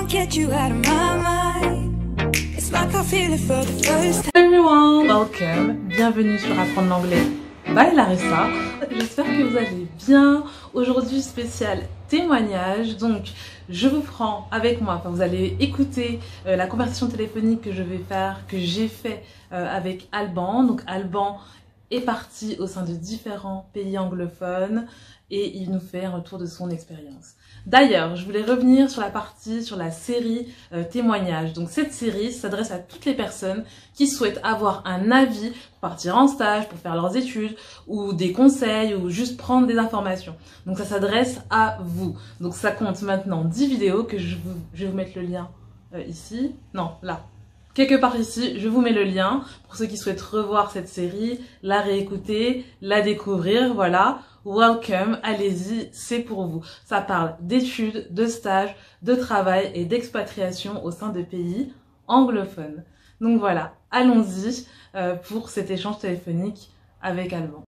get you out of my mind. It's like I feel it for the first time. Hello everyone, welcome, bienvenue sur Apprendre l'anglais by Larissa. J'espère que vous allez bien. Aujourd'hui spécial témoignage, donc je vous prends avec moi, enfin vous allez écouter la conversation téléphonique que je vais faire, que j'ai fait avec Alban. Donc Alban est parti au sein de différents pays anglophones et il nous fait un retour de son expérience. D'ailleurs, je voulais revenir sur la série témoignages. Donc cette série s'adresse à toutes les personnes qui souhaitent avoir un avis pour partir en stage, pour faire leurs études, ou des conseils, ou juste prendre des informations. Donc ça s'adresse à vous. Donc ça compte maintenant 10 vidéos que je vais vous mettre le lien ici. Non, là. Quelque part ici, je vous mets le lien pour ceux qui souhaitent revoir cette série, la réécouter, la découvrir, voilà. Welcome, allez-y, c'est pour vous. Ça parle d'études, de stages, de travail et d'expatriation au sein de pays anglophones. Donc voilà, allons-y pour cet échange téléphonique avec Alban.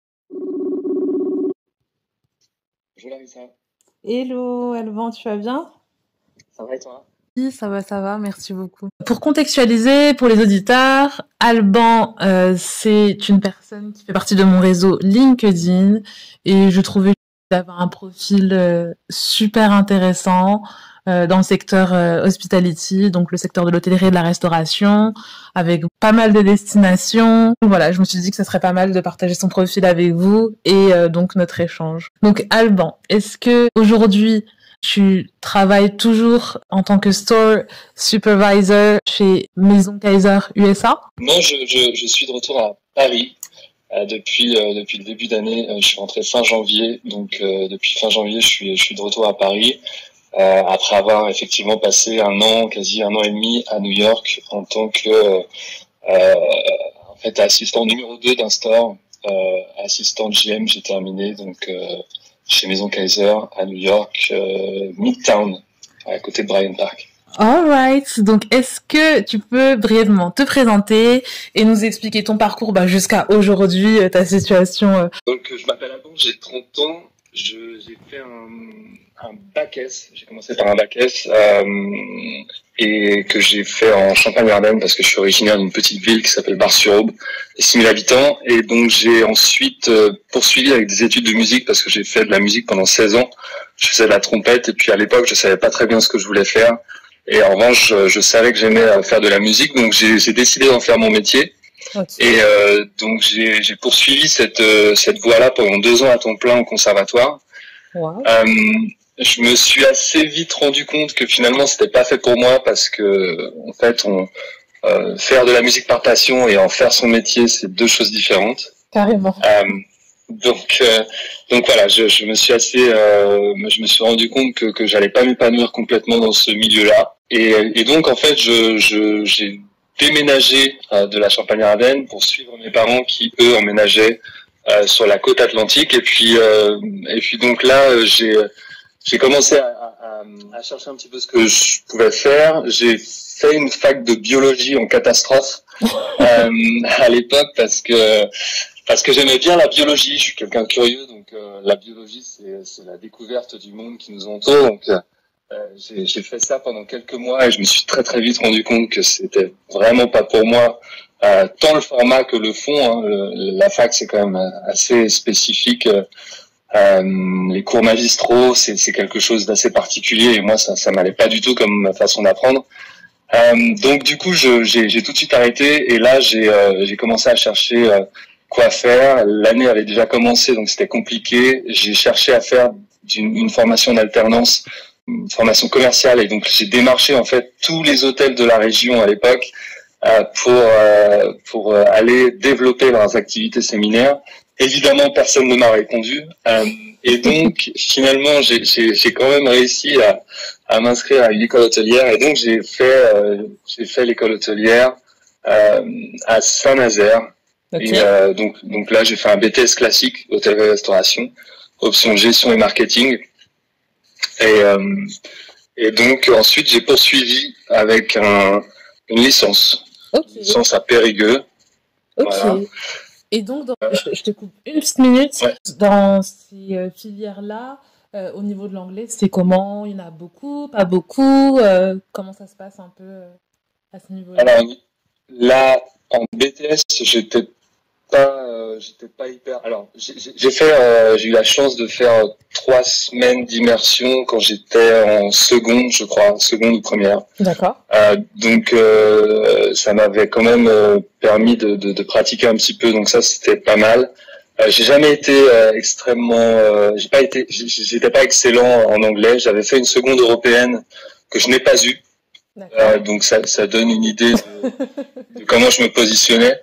Bonjour Larissa. Hello Alban, tu vas bien? Ça va et toi? Oui, ça va, merci beaucoup. Pour contextualiser, pour les auditeurs, Alban, c'est une personne qui fait partie de mon réseau LinkedIn et je trouvais d'avoir un profil super intéressant dans le secteur hospitality, donc le secteur de l'hôtellerie et de la restauration, avec pas mal de destinations. Voilà, je me suis dit que ça serait pas mal de partager son profil avec vous et donc notre échange. Donc Alban, est-ce que aujourd'hui tu travailles toujours en tant que store supervisor chez Maison Kaiser USA? Non, je suis de retour à Paris depuis le début d'année. Je suis rentré fin janvier, donc depuis fin janvier, je suis de retour à Paris après avoir effectivement passé quasi un an et demi à New York en tant que en fait assistant numéro 2 d'un store, assistant GM. J'ai terminé donc chez Maison Kaiser à New York, Midtown, à côté de Bryant Park. Alright, donc est-ce que tu peux brièvement te présenter et nous expliquer ton parcours jusqu'à aujourd'hui, ta situation Donc je m'appelle Alban, j'ai 30 ans, j'ai fait un bac S, j'ai commencé par un bac S et que j'ai fait en Champagne-Ardenne parce que je suis originaire d'une petite ville qui s'appelle Bar-sur-Aube, 6 000 habitants, et donc j'ai ensuite poursuivi avec des études de musique parce que j'ai fait de la musique pendant 16 ans. Je faisais de la trompette et puis à l'époque je savais pas très bien ce que je voulais faire, et en revanche je savais que j'aimais faire de la musique, donc j'ai décidé d'en faire mon métier. Okay. Et donc j'ai poursuivi cette voie-là pendant 2 ans à temps plein au conservatoire. Wow. Je me suis assez vite rendu compte que finalement c'était pas fait pour moi parce que en fait faire de la musique par passion et en faire son métier, c'est 2 choses différentes. Carrément. Donc voilà, je me suis rendu compte que j'allais pas m'épanouir complètement dans ce milieu-là, et donc en fait j'ai déménagé de la Champagne-Ardenne pour suivre mes parents qui eux emménageaient sur la côte atlantique, et puis donc là j'ai commencé à chercher un petit peu ce que je pouvais faire. J'ai fait une fac de biologie en catastrophe à l'époque parce que j'aimais bien la biologie. Je suis quelqu'un de curieux, donc la biologie c'est la découverte du monde qui nous entoure. Donc j'ai fait ça pendant quelques mois et je me suis très très vite rendu compte que c'était vraiment pas pour moi. Tant le format que le fond, la fac c'est quand même assez spécifique. Les cours magistraux, c'est quelque chose d'assez particulier et moi ça m'allait pas du tout comme ma façon d'apprendre. Donc du coup j'ai tout de suite arrêté, et là j'ai commencé à chercher quoi faire. L'année avait déjà commencé, donc c'était compliqué. J'ai cherché à faire une formation d'alternance, une formation commerciale, et donc j'ai démarché en fait tous les hôtels de la région à l'époque pour aller développer leurs activités séminaires. Évidemment, personne ne m'a répondu, et donc finalement j'ai quand même réussi à m'inscrire à une école hôtelière, et donc j'ai fait l'école hôtelière à Saint-Nazaire. Okay. Et donc là j'ai fait un BTS classique hôtellerie-restauration, option gestion et marketing, et donc ensuite j'ai poursuivi avec une licence. Okay. Une licence à Périgueux. Ok. Voilà. Et donc, je te coupe une petite minute. Ouais. Dans ces filières-là, au niveau de l'anglais, c'est comment? Il y en a beaucoup, pas beaucoup? Comment ça se passe un peu à ce niveau-là? Alors là, en BTS, j'étais pas hyper. Alors, j'ai eu la chance de faire 3 semaines d'immersion quand j'étais en seconde, je crois, seconde ou première. D'accord. Donc, ça m'avait quand même permis de pratiquer un petit peu. Donc ça, c'était pas mal. J'ai jamais été j'étais pas excellent en anglais. J'avais fait une seconde européenne que je n'ai pas eue. D'accord. Donc ça donne une idée de comment je me positionnais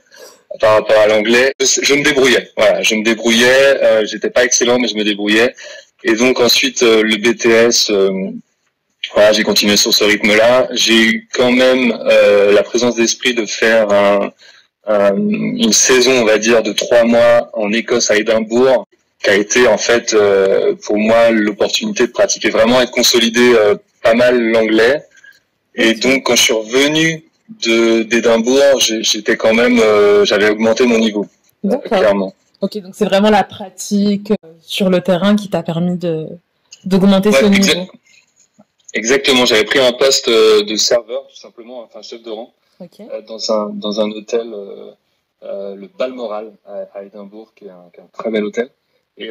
par rapport à l'anglais. Je me débrouillais, voilà, je me débrouillais. J'étais pas excellent, mais je me débrouillais. Et donc ensuite le BTS, voilà, j'ai continué sur ce rythme-là. J'ai eu quand même la présence d'esprit de faire une saison, on va dire, de 3 mois en Écosse à Édimbourg, qui a été en fait pour moi l'opportunité de pratiquer vraiment et de consolider pas mal l'anglais. Et donc quand je suis revenu d'Édimbourg, j'étais quand même, j'avais augmenté mon niveau, D'accord. clairement. Ok, donc c'est vraiment la pratique sur le terrain qui t'a permis d'augmenter Ouais, ce niveau. exactement. J'avais pris un poste de serveur, tout simplement, enfin chef de rang, Ok. dans un hôtel, le Balmoral à Édimbourg, qui est un très bel hôtel. Et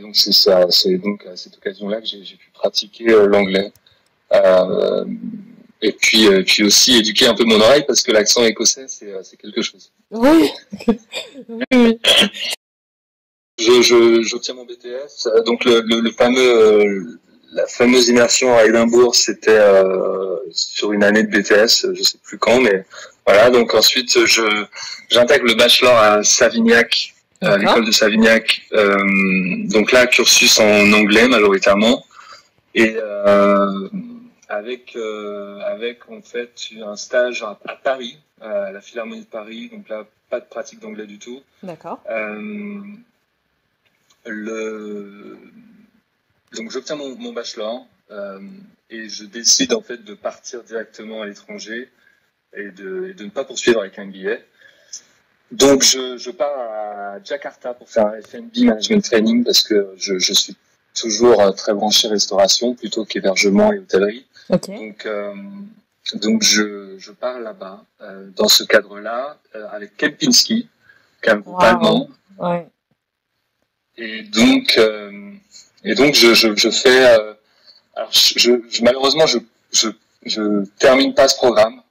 donc c'est donc à cette occasion-là que j'ai pu pratiquer l'anglais. Euh, puis aussi éduquer un peu mon oreille parce que l'accent écossais c'est quelque chose. Oui, oui, oui. J'obtiens mon BTS, donc le fameux la fameuse immersion à Édimbourg, c'était sur une année de BTS, je sais plus quand, mais voilà. Donc ensuite j'intègre le bachelor à Savignac, à D'accord. l'école de Savignac. Donc là cursus en anglais majoritairement et avec en fait un stage à Paris, à la Philharmonie de Paris. Donc là pas de pratique d'anglais du tout. D'accord. Le Donc j'obtiens mon bachelor et je décide en fait de partir directement à l'étranger et de ne pas poursuivre avec un billet. Donc je pars à Jakarta pour faire un F&B Management Training parce que je suis toujours très branché restauration plutôt qu'hébergement et hôtellerie. Ok. Donc je pars là-bas dans ce cadre-là avec Kempinski, qui est un groupe allemand. Ouais. Et donc je fais alors malheureusement je termine pas ce programme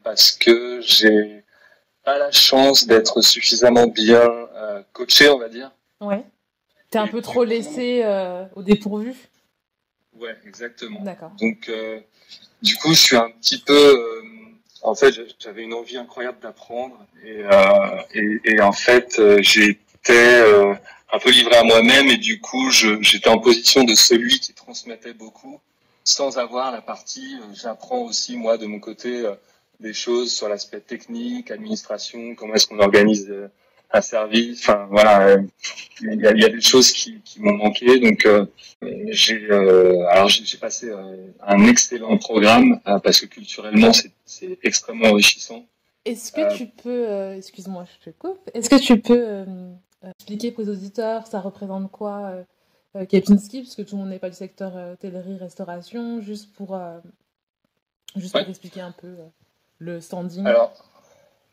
parce que j'ai pas la chance d'être suffisamment bien coaché, on va dire. Ouais. T'es un peu trop laissé au dépourvu. Ouais, exactement. D'accord. Donc du coup je suis un petit peu en fait j'avais une envie incroyable d'apprendre et en fait j'étais un peu livré à moi-même et du coup j'étais en position de celui qui transmettait beaucoup sans avoir la partie j'apprends aussi moi de mon côté des choses sur l'aspect technique, administration, comment est-ce qu'on organise un service, enfin voilà, il y a des choses qui m'ont manqué. Donc j'ai passé un excellent programme parce que culturellement c'est extrêmement enrichissant. Est-ce que tu peux, excuse-moi, je te coupe, est-ce que tu peux expliquer pour les auditeurs, ça représente quoi Kempinski, parce que tout le monde n'est pas du secteur hôtellerie, restauration, juste pour expliquer un peu le standing.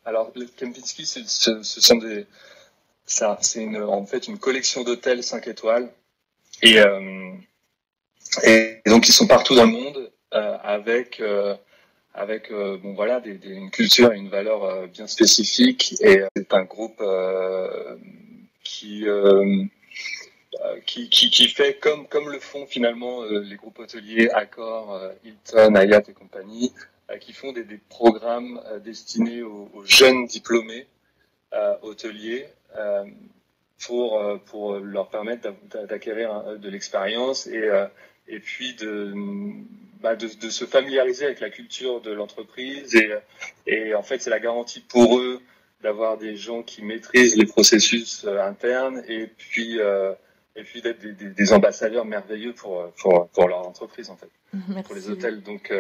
Alors le Kempinski, c'est en fait une collection d'hôtels 5 étoiles et donc ils sont partout dans le monde avec bon voilà une culture et une valeur bien spécifique et c'est un groupe qui fait comme le font finalement les groupes hôteliers Accor, Hilton, Hyatt et compagnie, qui font des programmes destinés aux jeunes diplômés hôteliers pour leur permettre d'acquérir de l'expérience et puis de se familiariser avec la culture de l'entreprise et en fait c'est la garantie pour eux d'avoir des gens qui maîtrisent les processus internes et puis d'être des ambassadeurs merveilleux pour leur entreprise en fait. Merci. Pour les hôtels. Donc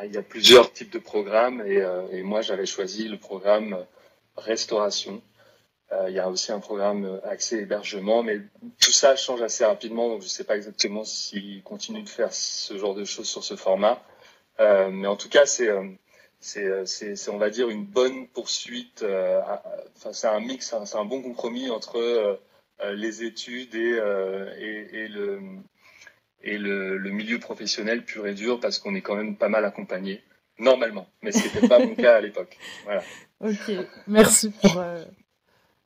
il y a plusieurs types de programmes et moi j'avais choisi le programme restauration Il y a aussi un programme accès hébergement, mais tout ça change assez rapidement, donc je ne sais pas exactement s'ils continuent de faire ce genre de choses sur ce format. Mais en tout cas, c'est on va dire une bonne poursuite. Enfin, c'est un mix, c'est un bon compromis entre les études et le milieu professionnel pur et dur, parce qu'on est quand même pas mal accompagné normalement, mais ce n'était pas mon cas à l'époque. Voilà. Ok, merci pour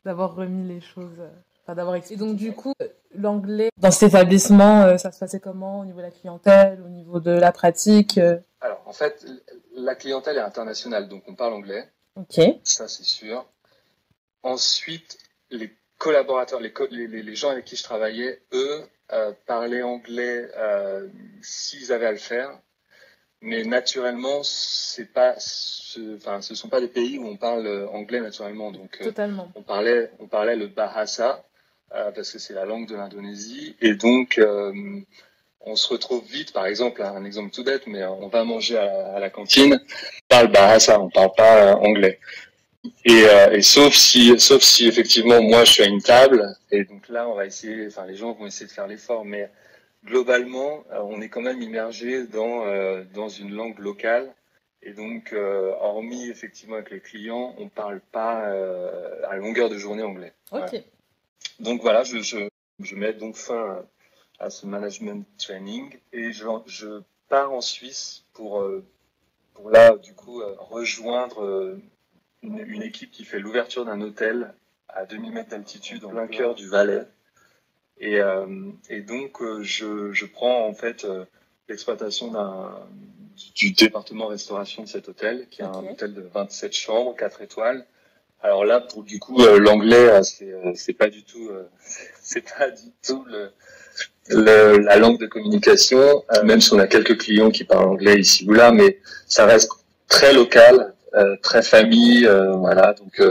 d'avoir remis les choses, d'avoir expliqué. Et donc du coup, l'anglais dans cet établissement, ça se passait comment au niveau de la clientèle, au niveau de la pratique Alors en fait, la clientèle est internationale, donc on parle anglais. Ok. Ça c'est sûr. Ensuite, les collaborateurs, les gens avec qui je travaillais, eux, parlaient anglais s'ils avaient à le faire. Mais naturellement, ce sont pas des pays où on parle anglais naturellement. Donc, Totalement. on parlait le Bahasa, parce que c'est la langue de l'Indonésie. Et donc, on se retrouve vite, par exemple, un exemple tout bête, mais on va manger à la cantine, on parle Bahasa, on parle pas anglais. Et sauf si effectivement, moi, je suis à une table, et donc là, les gens vont essayer de faire l'effort, mais globalement, on est quand même immergé dans une langue locale, et donc, hormis effectivement avec les clients, on parle pas à longueur de journée anglais. Ok. Voilà. Donc voilà, je mets donc fin à ce management training, et je pars en Suisse pour là du coup rejoindre une équipe qui fait l'ouverture d'un hôtel à 2000 mètres d'altitude en plein cœur du Valais. Et donc, je prends en fait l'exploitation du département restauration de cet hôtel, qui est un hôtel de 27 chambres, 4 étoiles. Alors là, pour du coup, l'anglais, c'est pas du tout la langue de communication, même si on a quelques clients qui parlent anglais ici ou là, mais ça reste très local, très famille, voilà. Donc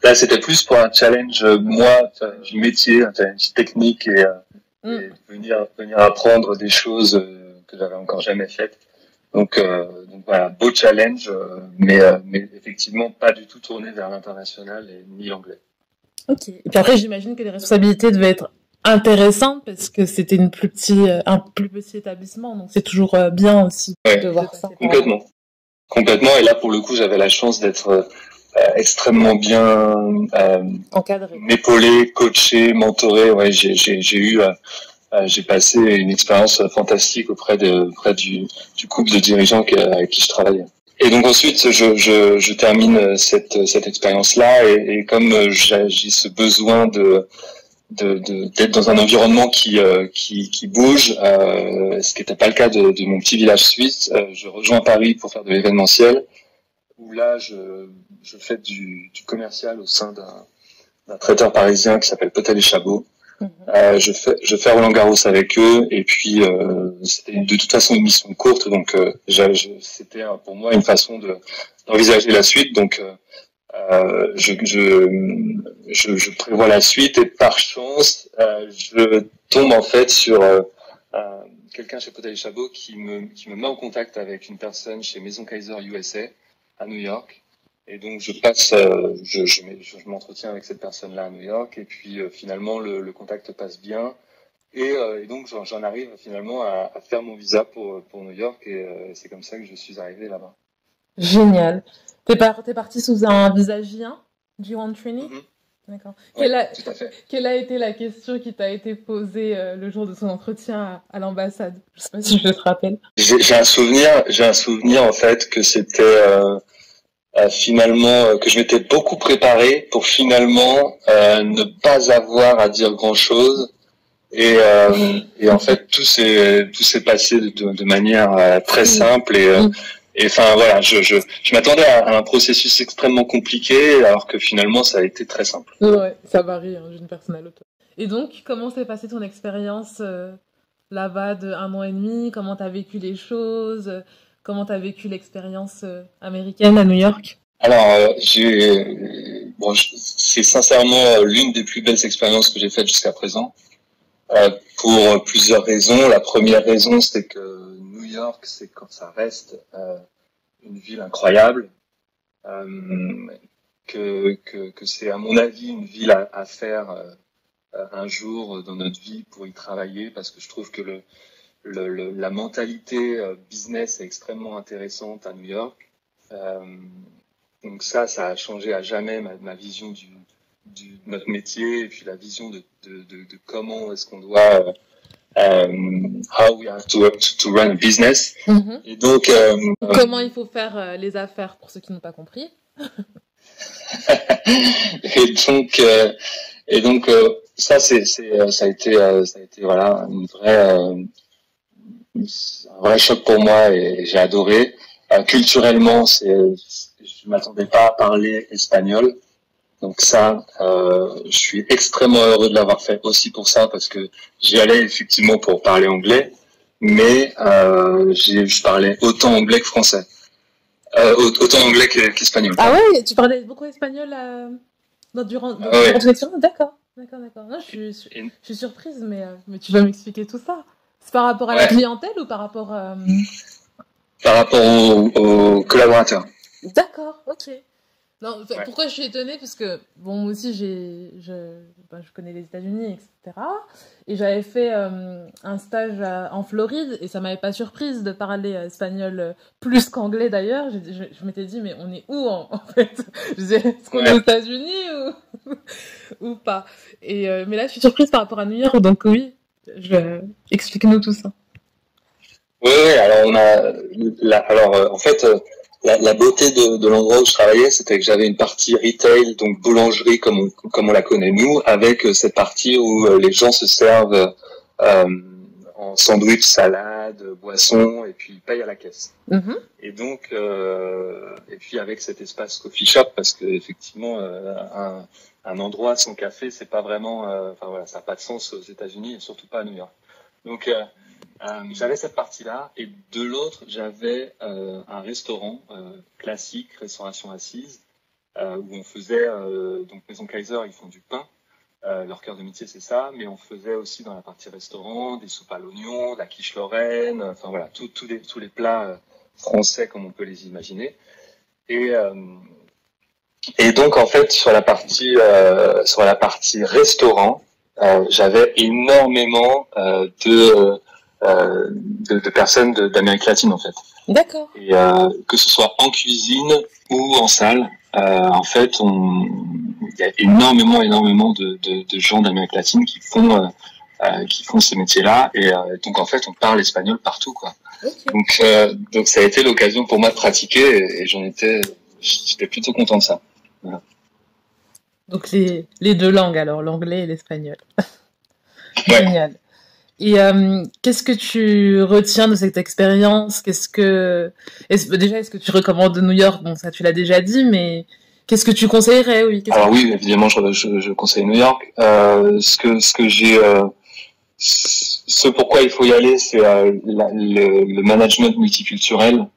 là, c'était plus pour un challenge, du métier, un challenge technique et venir apprendre des choses que j'avais encore jamais faites. Donc voilà, beau challenge, mais effectivement pas du tout tourné vers l'international et ni l'anglais. Ok. Et puis après, j'imagine que les responsabilités devaient être intéressantes parce que c'était un plus petit établissement, donc c'est toujours bien aussi de voir ça. Complètement. Et là, pour le coup, j'avais la chance d'être extrêmement bien encadré, épaulé, coaché, mentoré. Ouais, j'ai passé une expérience fantastique auprès du couple de dirigeants avec qui je travaillais. Et donc ensuite, je termine cette expérience-là, et comme j'ai ce besoin d'être dans un environnement qui bouge, ce qui n'était pas le cas de mon petit village suisse, je rejoins Paris pour faire de l'événementiel, où là je fais du commercial au sein d'un traiteur parisien qui s'appelle Potel et Chabot. Je fais Roland Garros avec eux, et puis c'était de toute façon une mission courte, donc c'était pour moi une façon d'envisager la suite. Donc je prévois la suite, et par chance je tombe en fait sur quelqu'un chez Potel et Chabot qui me met en contact avec une personne chez Maison Kaiser USA à New York. Et donc je m'entretiens avec cette personne-là à New York, et puis finalement le contact passe bien, et donc j'en arrive finalement à faire mon visa pour New York, et c'est comme ça que je suis arrivé là-bas. Génial. T'es parti sous un visa J1, J1 Training. D'accord. Ouais, tout à fait. Quelle a été la question qui t'a été posée le jour de son entretien à l'ambassade? Je sais pas si je te rappelle. J'ai un souvenir en fait que c'était finalement que je m'étais beaucoup préparé pour finalement ne pas avoir à dire grand-chose, et en fait tout s'est passé de manière très simple, et enfin voilà, je m'attendais à un processus extrêmement compliqué, alors que finalement ça a été très simple. Ouais, ça varie d'une personne à l'autre. Et donc, comment s'est passée ton expérience là-bas de 1 an et demi? Comment t'as vécu les choses? Comment t'as vécu l'expérience américaine à New York? Alors, c'est sincèrement l'une des plus belles expériences que j'ai faites jusqu'à présent, pour plusieurs raisons. La première raison, c'est que New York, ça reste une ville incroyable. que c'est à mon avis une ville à faire un jour dans notre vie pour y travailler, parce que je trouve que la mentalité business est extrêmement intéressante à New York. Donc ça a changé à jamais ma vision de notre métier, et puis la vision de comment est-ce qu'on doit how we have to run a business. Mm-hmm. Et donc comment il faut faire les affaires, pour ceux qui n'ont pas compris. et donc ça a été voilà un vrai choc pour moi, et j'ai adoré. Culturellement, je m'attendais pas à parler espagnol, donc ça, je suis extrêmement heureux de l'avoir fait aussi pour ça, parce que j'y allais effectivement pour parler anglais, mais je parlais autant anglais que français, autant anglais qu'espagnol. Ah ouais, tu parlais beaucoup espagnol durant cette expérience. D'accord. Non, je suis surprise, mais tu vas m'expliquer tout ça. C'est par rapport à la clientèle ou par rapport Par rapport aux collaborateurs. D'accord, ok. Non, pourquoi je suis étonnée, parce que bon, moi aussi je connais les États-Unis, etc. Et j'avais fait un stage en Floride, et ça m'avait pas surprise de parler espagnol plus qu'anglais d'ailleurs. Je m'étais dit, mais on est où en fait? Je disais, est-ce qu'on est aux États-Unis ou pas? Et mais là, je suis surprise par rapport à New York, donc oui, explique-nous tout ça. Oui, alors en fait. La beauté de l'endroit où je travaillais, c'était que j'avais une partie retail, donc boulangerie comme on la connaît nous, avec cette partie où les gens se servent en sandwich, salade, boisson, et puis ils payent à la caisse. Mm-hmm. Et donc, et puis avec cet espace coffee shop, parce que effectivement, un endroit sans café, c'est pas vraiment, ça n'a pas de sens aux États-Unis, et surtout pas à New York. Donc j'avais cette partie-là, et de l'autre, j'avais un restaurant classique, restauration assise, où on faisait, donc Maison Kaiser, ils font du pain, leur cœur de métier c'est ça, mais on faisait aussi dans la partie restaurant des soupes à l'oignon, de la quiche lorraine, enfin voilà, tous les plats français comme on peut les imaginer. Et donc en fait sur la partie restaurant, j'avais énormément de personnes d'Amérique latine en fait. D'accord. Et que ce soit en cuisine ou en salle, en fait, il y a énormément de gens d'Amérique latine qui font ces métiers-là, et donc en fait, on parle espagnol partout, quoi. Okay. Donc ça a été l'occasion pour moi de pratiquer, et j'étais plutôt content de ça. Voilà. Donc les deux langues alors, l'anglais et l'espagnol. Ouais. Génial. Et qu'est-ce que tu retiens de cette expérience? Est-ce que tu recommandes New York? Bon, ça tu l'as déjà dit, mais qu'est-ce que tu conseillerais? Oui. Alors oui, évidemment, je conseille New York. Ce pourquoi il faut y aller, c'est le management multiculturel.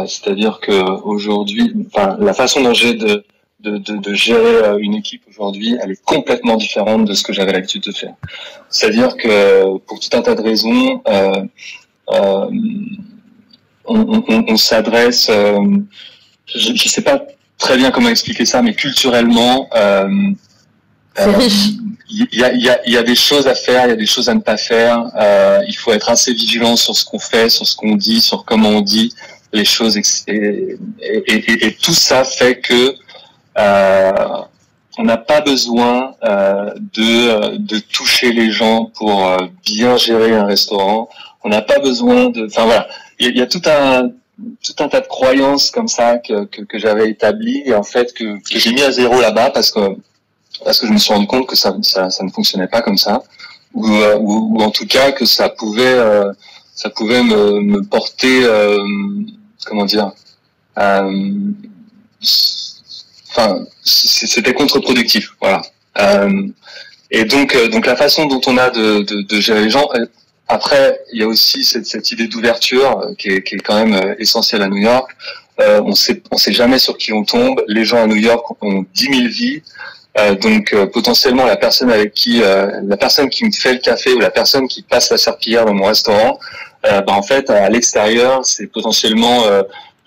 C'est-à-dire que aujourd'hui, la façon dont j'ai de gérer une équipe aujourd'hui, elle est complètement différente de ce que j'avais l'habitude de faire. C'est-à-dire que pour tout un tas de raisons, on s'adresse, je sais pas très bien comment expliquer ça, mais culturellement, il y a des choses à faire, il y a des choses à ne pas faire. Il faut être assez vigilant sur ce qu'on fait, sur ce qu'on dit, sur comment on dit les choses, et tout ça fait que on n'a pas besoin de toucher les gens pour bien gérer un restaurant. On n'a pas besoin de. Enfin voilà, il y a tout un tas de croyances comme ça que j'avais établies, et en fait que j'ai mis à zéro là-bas parce que je me suis rendu compte que ça ne fonctionnait pas comme ça, ou en tout cas que ça pouvait me porter comment dire. Enfin, c'était contre-productif, voilà. Et donc la façon dont on a de gérer les gens. Après, il y a aussi cette idée d'ouverture qui est quand même essentielle à New York. On sait jamais sur qui on tombe. Les gens à New York ont 10 000 vies. Donc potentiellement la personne qui me fait le café, ou la personne qui passe la serpillière dans mon restaurant, en fait à l'extérieur c'est potentiellement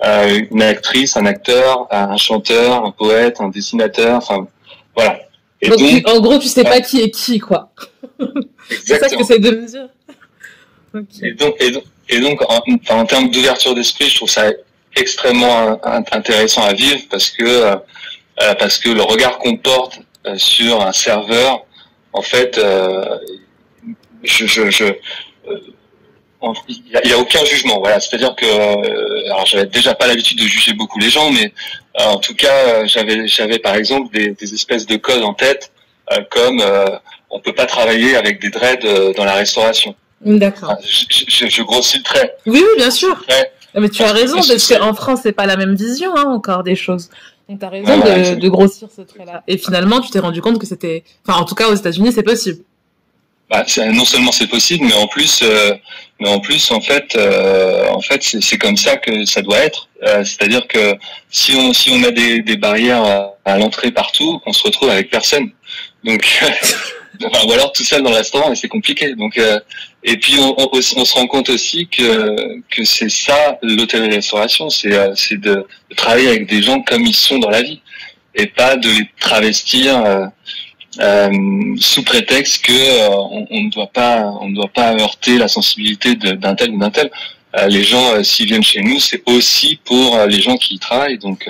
une actrice, un acteur, un chanteur, un poète, un dessinateur, enfin voilà. Et donc en gros, tu sais pas qui est qui, quoi. C'est ça que tu essaies de me dire. Okay. Et donc en termes d'ouverture d'esprit, je trouve ça extrêmement intéressant à vivre parce que le regard qu'on porte sur un serveur, en fait, il y a aucun jugement, voilà. C'est-à-dire que, alors j'avais déjà pas l'habitude de juger beaucoup les gens, mais en tout cas, j'avais par exemple des espèces de codes en tête, comme on peut pas travailler avec des dreads dans la restauration. D'accord. Enfin, je grossis le trait. Oui, bien sûr. Mais tu as raison, parce qu'en France, c'est pas la même vision, encore des choses. Donc, tu as raison de grossir ce trait-là. Et finalement, tu t'es rendu compte que c'était... Enfin, en tout cas, aux États-Unis, c'est possible. Bah, non seulement c'est possible, mais en plus, en fait, c'est comme ça que ça doit être. C'est-à-dire que si on met des barrières à l'entrée partout, on se retrouve avec personne. Donc, ou alors tout seul dans le restaurant, et c'est compliqué. Donc, et puis on se rend compte aussi que c'est ça l'hôtellerie-restauration, c'est de travailler avec des gens comme ils sont dans la vie, et pas de les travestir. Sous prétexte que on ne doit pas heurter la sensibilité d'un tel ou d'un tel. Les gens, s'ils viennent chez nous, c'est aussi pour les gens qui y travaillent. Donc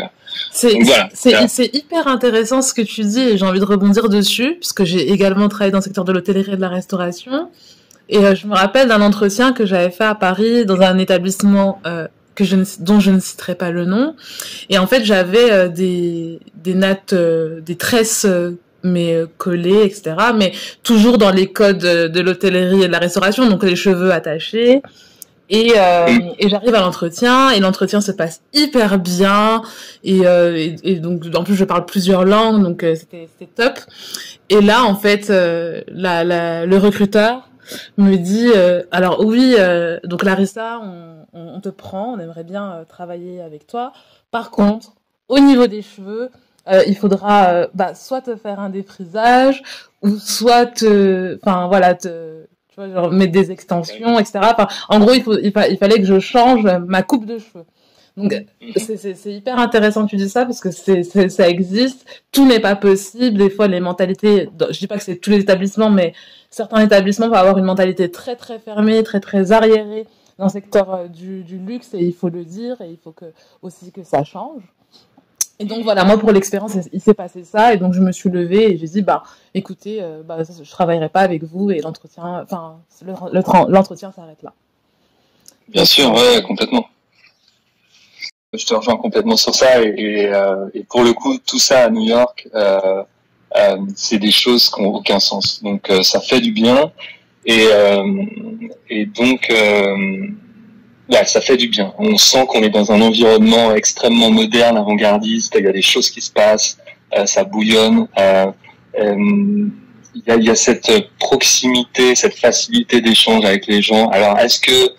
voilà. C'est hyper intéressant ce que tu dis et j'ai envie de rebondir dessus puisque j'ai également travaillé dans le secteur de l'hôtellerie et de la restauration. Et je me rappelle d'un entretien que j'avais fait à Paris dans un établissement dont je ne citerai pas le nom. Et en fait, j'avais des nattes, des tresses mais collées, etc. Mais toujours dans les codes de l'hôtellerie et de la restauration, donc les cheveux attachés. Et j'arrive à l'entretien, et l'entretien se passe hyper bien. Et donc, en plus, je parle plusieurs langues, donc c'était top. Et là, en fait, le recruteur me dit, alors oui, donc Larissa, on te prend, on aimerait bien travailler avec toi. Par contre, au niveau des cheveux, il faudra soit te faire un défrisage ou soit tu vois, genre mettre des extensions, etc. Enfin, en gros, il fallait que je change ma coupe de cheveux. Donc c'est hyper intéressant que tu dis ça parce que ça existe. Tout n'est pas possible. Des fois, les mentalités, je dis pas que c'est tous les établissements, mais certains établissements vont avoir une mentalité très très fermée, très très arriérée dans le secteur du luxe, et il faut le dire, et il faut aussi que ça change. Et donc voilà, moi pour l'expérience, il s'est passé ça, et donc je me suis levée et j'ai dit écoutez, je travaillerai pas avec vous, et l'entretien s'arrête là. Bien sûr, ouais, complètement. Je te rejoins complètement sur ça, et pour le coup, tout ça à New York, c'est des choses qui n'ont aucun sens. Donc ça fait du bien, et donc ça fait du bien. On sent qu'on est dans un environnement extrêmement moderne, avant-gardiste. Il y a des choses qui se passent, ça bouillonne. Il y a cette proximité, cette facilité d'échange avec les gens. Alors, est-ce que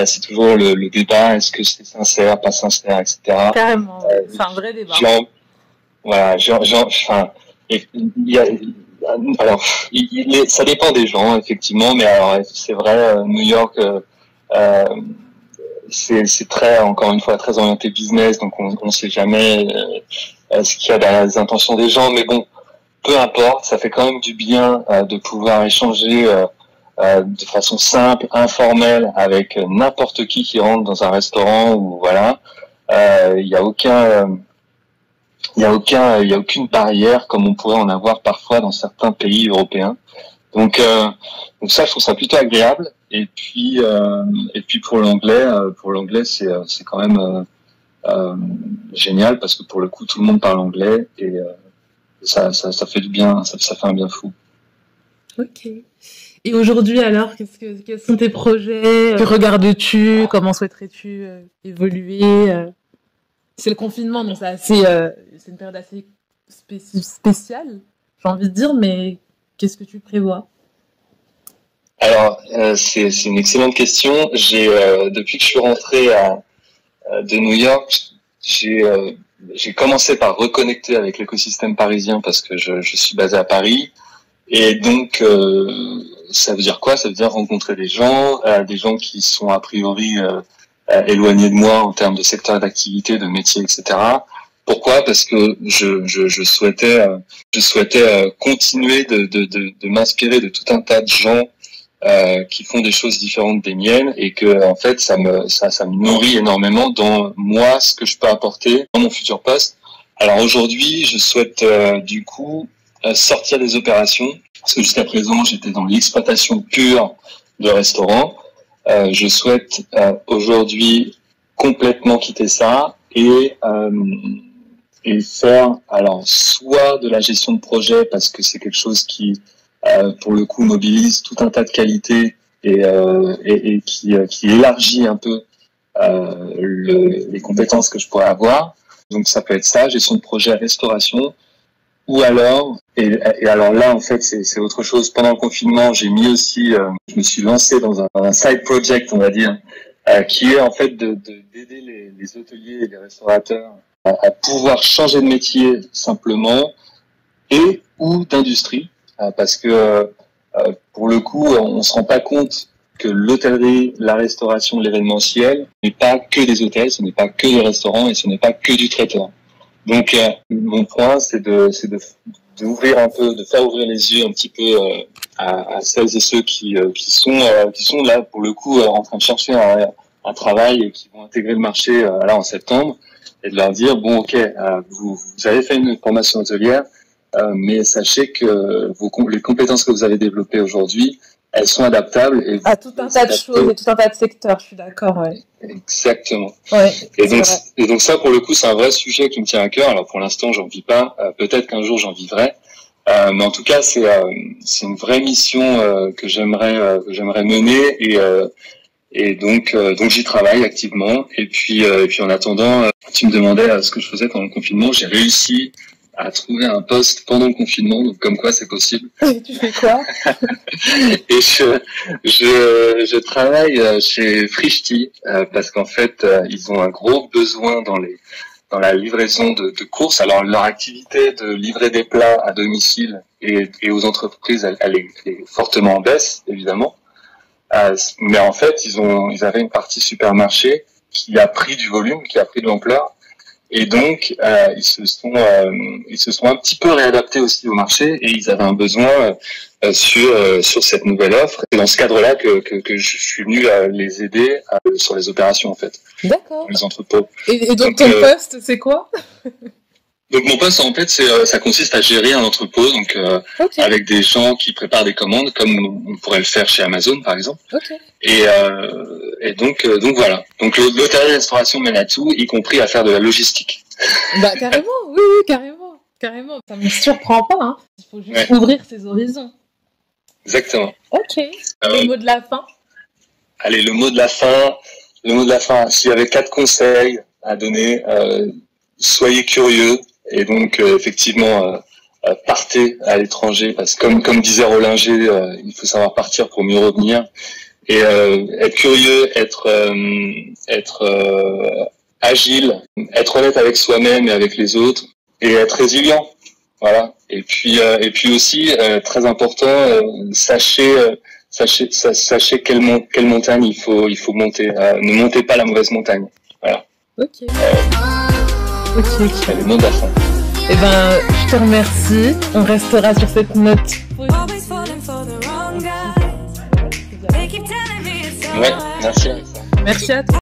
c'est toujours le débat, est-ce que c'est sincère, pas sincère, etc. Carrément, c'est un vrai débat. Ça dépend des gens, effectivement, mais alors c'est vrai, New York, c'est très, encore une fois, très orienté business, donc on sait jamais ce qu'il y a dans les intentions des gens, mais bon, peu importe, ça fait quand même du bien de pouvoir échanger de façon simple, informelle, avec n'importe qui rentre dans un restaurant, ou voilà. Il y a aucune barrière comme on pourrait en avoir parfois dans certains pays européens. Donc ça, je trouve ça plutôt agréable. Et puis pour l'anglais, c'est quand même génial, parce que pour le coup, tout le monde parle anglais, et ça fait du bien, ça fait un bien fou. Ok. Et aujourd'hui, alors, quels sont tes projets? Que regardes-tu? Comment souhaiterais-tu évoluer? C'est le confinement, donc c'est une période assez spéciale, j'ai envie de dire, mais qu'est-ce que tu prévois? Alors, c'est une excellente question. Depuis que je suis rentré de New York, j'ai commencé par reconnecter avec l'écosystème parisien, parce que je suis basé à Paris. Et donc, ça veut dire quoi? Ça veut dire rencontrer des gens qui sont a priori éloigné de moi en termes de secteur d'activité, de métier, etc. Pourquoi? Parce que je souhaitais continuer de m'inspirer de tout un tas de gens qui font des choses différentes des miennes, et que en fait ça me nourrit énormément dans moi, ce que je peux apporter dans mon futur poste. Alors aujourd'hui, je souhaite du coup sortir des opérations, parce que jusqu'à présent j'étais dans l'exploitation pure de restaurants. Je souhaite aujourd'hui complètement quitter ça et faire alors soit de la gestion de projet, parce que c'est quelque chose qui pour le coup mobilise tout un tas de qualités et qui élargit un peu les compétences que je pourrais avoir. Donc ça peut être ça, gestion de projet, restauration, ou alors et alors là en fait c'est autre chose. Pendant le confinement, j'ai mis aussi je me suis lancé dans un side project, on va dire, qui est en fait d'aider les hôteliers et les restaurateurs à pouvoir changer de métier simplement et ou d'industrie, parce que pour le coup on se rend pas compte que l'hôtellerie, la restauration, l'événementiel n'est pas que des hôtels, ce n'est pas que des restaurants et ce n'est pas que du traiteur. Donc mon point c'est d'ouvrir un peu, de faire ouvrir les yeux un petit peu à celles et ceux qui sont là pour le coup en train de chercher un travail et qui vont intégrer le marché là en septembre, et de leur dire bon ok, vous avez fait une formation hôtelière, mais sachez que les compétences que vous avez développées aujourd'hui, elles sont adaptables et à tout un tas de choses et tout un tas de secteurs, je suis d'accord, ouais. Exactement. Ouais, et donc ça, pour le coup, c'est un vrai sujet qui me tient à cœur. Alors pour l'instant, j'en vis pas. Peut-être qu'un jour, j'en vivrai. Mais en tout cas, c'est une vraie mission que j'aimerais mener, et donc j'y travaille activement. Et puis en attendant, tu me demandais ce que je faisais pendant le confinement. J'ai réussi à trouver un poste pendant le confinement, donc comme quoi c'est possible. Tu fais quoi? Et je travaille chez Frischti, parce qu'en fait ils ont un gros besoin dans la livraison de courses. Alors leur activité de livrer des plats à domicile et aux entreprises, elle est fortement en baisse évidemment, mais en fait ils avaient une partie supermarché qui a pris du volume, qui a pris de l'ampleur. Et donc ils se sont un petit peu réadaptés aussi au marché, et ils avaient un besoin sur cette nouvelle offre. C'est dans ce cadre-là que je suis venu les aider sur les opérations en fait. D'accord. Les entrepôts. Et donc ton poste, c'est quoi? Donc mon poste en fait ça consiste à gérer un entrepôt, donc Okay. avec des gens qui préparent des commandes comme on pourrait le faire chez Amazon par exemple. Okay. Et donc voilà. Donc l'hôtellerie-restauration mène à tout, y compris à faire de la logistique. Bah carrément, oui, carrément. Ça me surprend pas, hein. Il faut juste ouvrir ses horizons. Exactement. Ok. Le mot de la fin. Allez, le mot de la fin. S'il y avait 4 conseils à donner, soyez curieux, et donc effectivement partez à l'étranger, parce que comme disait Rollinger, il faut savoir partir pour mieux revenir. Et être curieux, être agile, être honnête avec soi-même et avec les autres, et être résilient. Voilà. Et puis aussi très important, sachez quelle montagne il faut monter. Ne montez pas la mauvaise montagne. Voilà. Ok. C'est le mot de la fin. Eh ben, je te remercie. On restera sur cette note. Ouais, merci. Merci à toi.